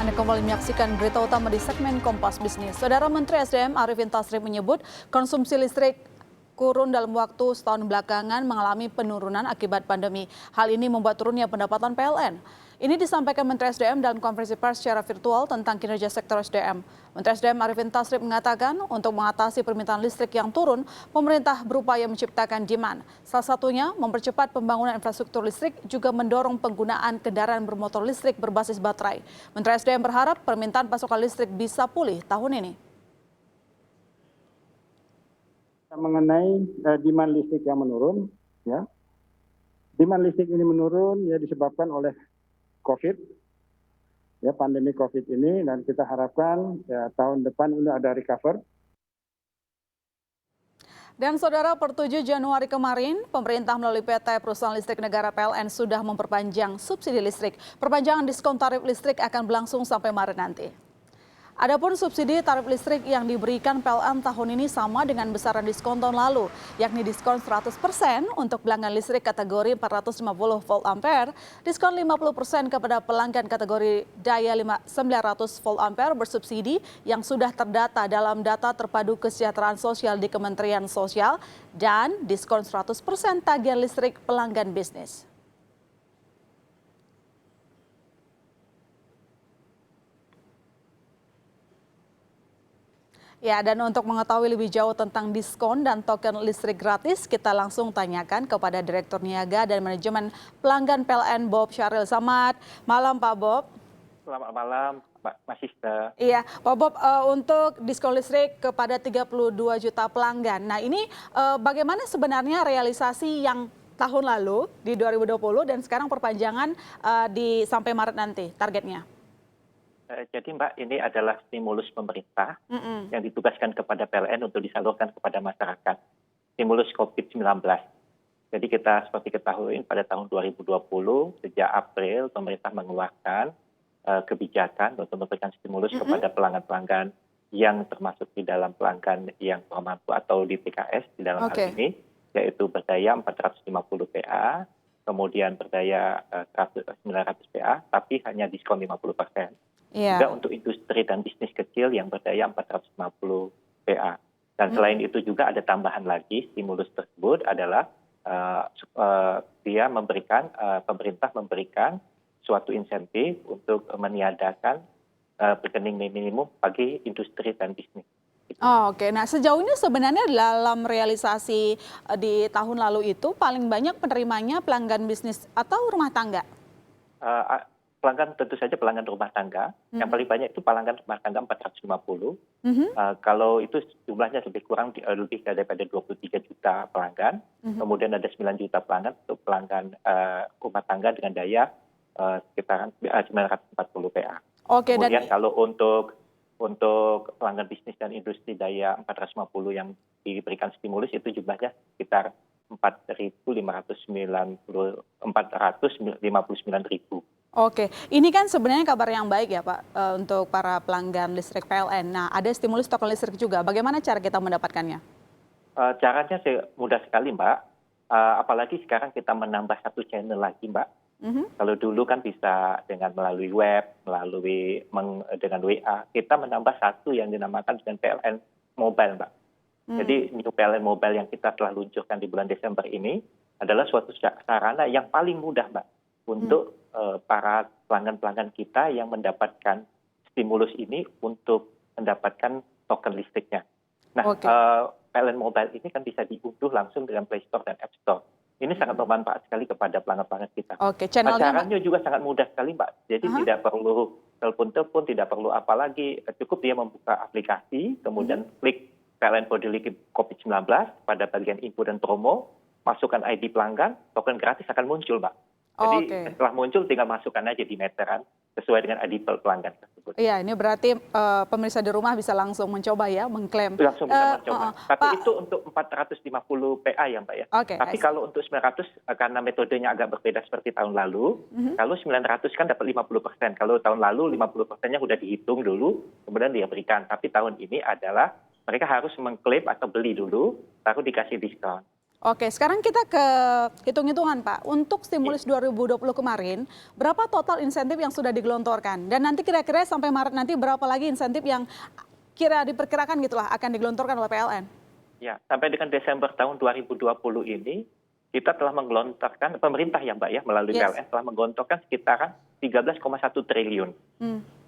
Anda kembali menyaksikan berita utama di segmen Kompas Bisnis. Saudara Menteri SDM Arifin Tasrif menyebut konsumsi listrik kurun dalam waktu setahun belakangan mengalami penurunan akibat pandemi. Hal ini membuat turunnya pendapatan PLN. Ini disampaikan Menteri SDM dalam konferensi pers secara virtual tentang kinerja sektor SDM. Menteri SDM Arifin Tasrif mengatakan untuk mengatasi permintaan listrik yang turun, pemerintah berupaya menciptakan demand. Salah satunya mempercepat pembangunan infrastruktur listrik juga mendorong penggunaan kendaraan bermotor listrik berbasis baterai. Menteri SDM berharap permintaan pasokan listrik bisa pulih tahun ini. Mengenai demand listrik yang menurun, ya, demand listrik ini menurun ya disebabkan oleh COVID, ya pandemi COVID ini, dan kita harapkan ya tahun depan ini ada recover. Dan saudara, per 7 Januari kemarin, pemerintah melalui PT Perusahaan Listrik Negara PLN sudah memperpanjang subsidi listrik. Perpanjangan diskon tarif listrik akan berlangsung sampai Maret nanti. Adapun subsidi tarif listrik yang diberikan PLN tahun ini sama dengan besaran diskon tahun lalu, yakni diskon 100% untuk pelanggan listrik kategori 450 volt ampere, diskon 50% kepada pelanggan kategori daya 900 volt ampere bersubsidi yang sudah terdata dalam data terpadu kesejahteraan sosial di Kementerian Sosial, dan diskon 100% tagihan listrik pelanggan bisnis. Ya, dan untuk mengetahui lebih jauh tentang diskon dan token listrik gratis, kita langsung tanyakan kepada Direktur Niaga dan Manajemen Pelanggan PLN Bob Syahril. Selamat malam Pak Bob. Selamat malam, Mas Sista. Iya, Pak Bob, untuk diskon listrik kepada 32 juta pelanggan. Nah ini bagaimana sebenarnya realisasi yang tahun lalu di 2020 dan sekarang perpanjangan sampai Maret nanti targetnya? Jadi Mbak, ini adalah stimulus pemerintah yang ditugaskan kepada PLN untuk disalurkan kepada masyarakat. Stimulus COVID-19. Jadi kita seperti ketahui pada tahun 2020, sejak April pemerintah mengeluarkan kebijakan untuk memberikan stimulus kepada pelanggan-pelanggan yang termasuk di dalam pelanggan yang mampu atau di PKS di dalam hal ini, yaitu berdaya 450 PA, kemudian berdaya 900 PA, tapi hanya diskon 50%. Juga untuk industri dan bisnis kecil yang berdaya 450 PA. Dan selain itu juga ada tambahan lagi, stimulus tersebut adalah pemerintah memberikan suatu insentif untuk meniadakan rekening minimum bagi industri dan bisnis. Oke, nah sejauh ini sebenarnya dalam realisasi di tahun lalu itu paling banyak penerimanya pelanggan bisnis atau rumah tangga? Pelanggan tentu saja pelanggan rumah tangga. Yang paling banyak itu pelanggan rumah tangga 450. Kalau itu jumlahnya lebih kurang lebih daripada 23 juta pelanggan. Kemudian ada 9 juta pelanggan untuk pelanggan rumah tangga dengan daya sekitaran 940 PA. Kemudian kalau untuk pelanggan bisnis dan industri daya 450 yang diberikan stimulus itu jumlahnya sekitar 459.000. Oke, ini kan sebenarnya kabar yang baik ya Pak untuk para pelanggan listrik PLN. Nah, ada stimulus token listrik juga. Bagaimana cara kita mendapatkannya? Caranya mudah sekali Mbak. Apalagi sekarang kita menambah satu channel lagi Mbak. Kalau dulu kan bisa dengan melalui web, dengan WA. Kita menambah satu yang dinamakan dengan PLN Mobile Mbak. Jadi new PLN Mobile yang kita telah luncurkan di bulan Desember ini adalah suatu sarana yang paling mudah Mbak untuk para pelanggan-pelanggan kita yang mendapatkan stimulus ini untuk mendapatkan token listriknya. Nah, PLN Mobile ini kan bisa diunduh langsung dengan Play Store dan App Store. Ini sangat bermanfaat sekali kepada pelanggan-pelanggan kita. Caranya juga sangat mudah sekali Mbak. Jadi tidak perlu telepon-telepon, tidak perlu apa lagi. Cukup dia membuka aplikasi, kemudian klik PLN Peduli COVID-19 pada bagian info dan promo, masukkan ID pelanggan, token gratis akan muncul Mbak. Jadi setelah muncul tinggal masukkan aja di meteran sesuai dengan ID pelanggan tersebut. Iya, ini berarti pemirsa di rumah bisa langsung mencoba ya, mengklaim. Langsung bisa mencoba. Tapi itu untuk 450 PA ya Mbak ya. Tapi kalau untuk 900 karena metodenya agak berbeda seperti tahun lalu, kalau 900 kan dapat 50%. Kalau tahun lalu 50%-nya sudah dihitung dulu, kemudian dia berikan. Tapi tahun ini adalah mereka harus mengklaim atau beli dulu, baru dikasih diskon. Oke, sekarang kita ke hitung-hitungan Pak. Untuk stimulus 2020 kemarin, berapa total insentif yang sudah digelontorkan? Dan nanti kira-kira sampai Maret nanti berapa lagi insentif yang diperkirakan gitulah akan digelontorkan oleh PLN? Ya, sampai dengan Desember tahun 2020 ini, kita telah menggelontorkan, pemerintah ya Mbak ya, melalui PLN telah menggelontorkan sekitaran 13,1 triliun.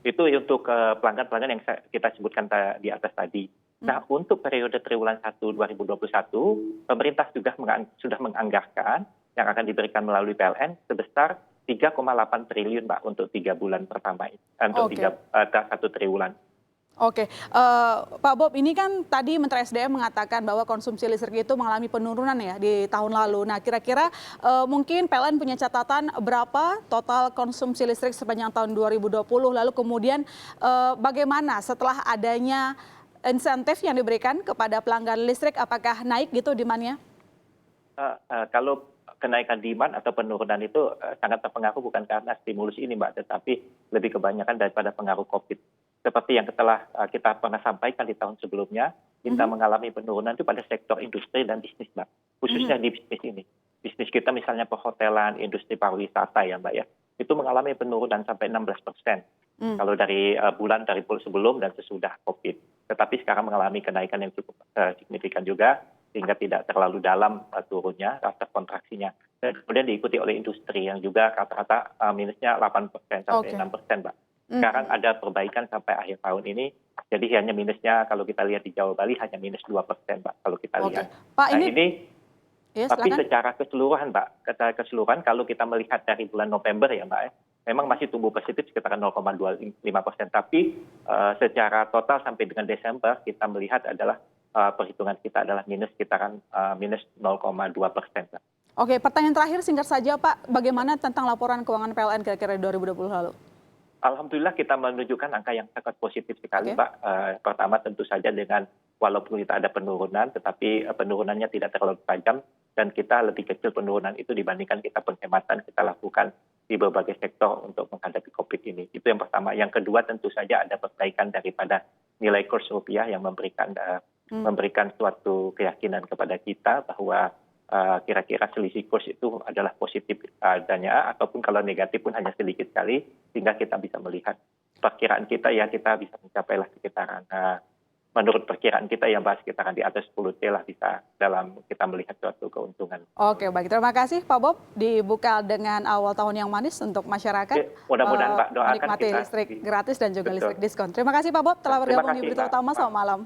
Itu untuk pelanggan-pelanggan yang kita sebutkan di atas tadi. Nah, untuk periode triwulan 1 2021, pemerintah sudah menganggarkan yang akan diberikan melalui PLN sebesar 3,8 triliun, Mbak, untuk 3 bulan pertama, untuk 1 triwulan. Oke, Pak Bob, ini kan tadi Menteri SDM mengatakan bahwa konsumsi listrik itu mengalami penurunan ya di tahun lalu. Nah, kira-kira mungkin PLN punya catatan berapa total konsumsi listrik sepanjang tahun 2020, lalu kemudian bagaimana setelah adanya insentif yang diberikan kepada pelanggan listrik, apakah naik gitu demand-nya? Kalau kenaikan demand atau penurunan itu sangat terpengaruh bukan karena stimulus ini, Mbak, tetapi lebih kebanyakan daripada pengaruh COVID. Seperti yang telah kita pernah sampaikan di tahun sebelumnya, kita mengalami penurunan itu pada sektor industri dan bisnis, Mbak. Khususnya di bisnis ini. Bisnis kita misalnya perhotelan, industri pariwisata ya, Mbak ya. Itu mengalami penurunan sampai 16%. Kalau dari sebelum dan sesudah COVID. Tetapi sekarang mengalami kenaikan yang cukup signifikan juga, sehingga tidak terlalu dalam turunnya, rasa kontraksinya. Dan kemudian diikuti oleh industri yang juga rata-rata minusnya 8% sampai 6%, Mbak. Sekarang ada perbaikan sampai akhir tahun ini, jadi hanya minusnya kalau kita lihat di Jawa Bali hanya minus 2%, Mbak, kalau kita lihat. Pak, nah ini tapi secara keseluruhan, Mbak, kalau kita melihat dari bulan November ya, Mbak, memang masih tumbuh positif sekitar 0,25%. Tapi secara total sampai dengan Desember kita melihat adalah perhitungan kita adalah minus sekitaran minus 0,2%. Oke, pertanyaan terakhir singkat saja Pak, bagaimana tentang laporan keuangan PLN kira-kira 2020 lalu? Alhamdulillah kita menunjukkan angka yang sangat positif sekali, Pak. Pertama tentu saja dengan walaupun kita ada penurunan, tetapi penurunannya tidak terlalu tajam dan kita lebih kecil penurunan itu dibandingkan kita penghematan kita lakukan di berbagai sektor untuk menghadapi COVID ini. Itu yang pertama. Yang kedua tentu saja ada perbaikan daripada nilai kurs rupiah yang memberikan suatu keyakinan kepada kita bahwa kira-kira selisih kurs itu adalah positif adanya, ataupun kalau negatif pun hanya sedikit sekali, sehingga kita bisa melihat perkiraan kita ya kita bisa mencapailah sekitaran, menurut perkiraan kita ya Mbak, sekitaran di atas 10T lah bisa dalam kita melihat suatu keuntungan. Oke, baik. Terima kasih Pak Bob, dibuka dengan awal tahun yang manis untuk masyarakat. Mudah-mudahan Pak doakan menikmati kita listrik gratis dan juga listrik diskon. Terima kasih Pak Bob telah bergabung di Berita Utama. Selamat malam.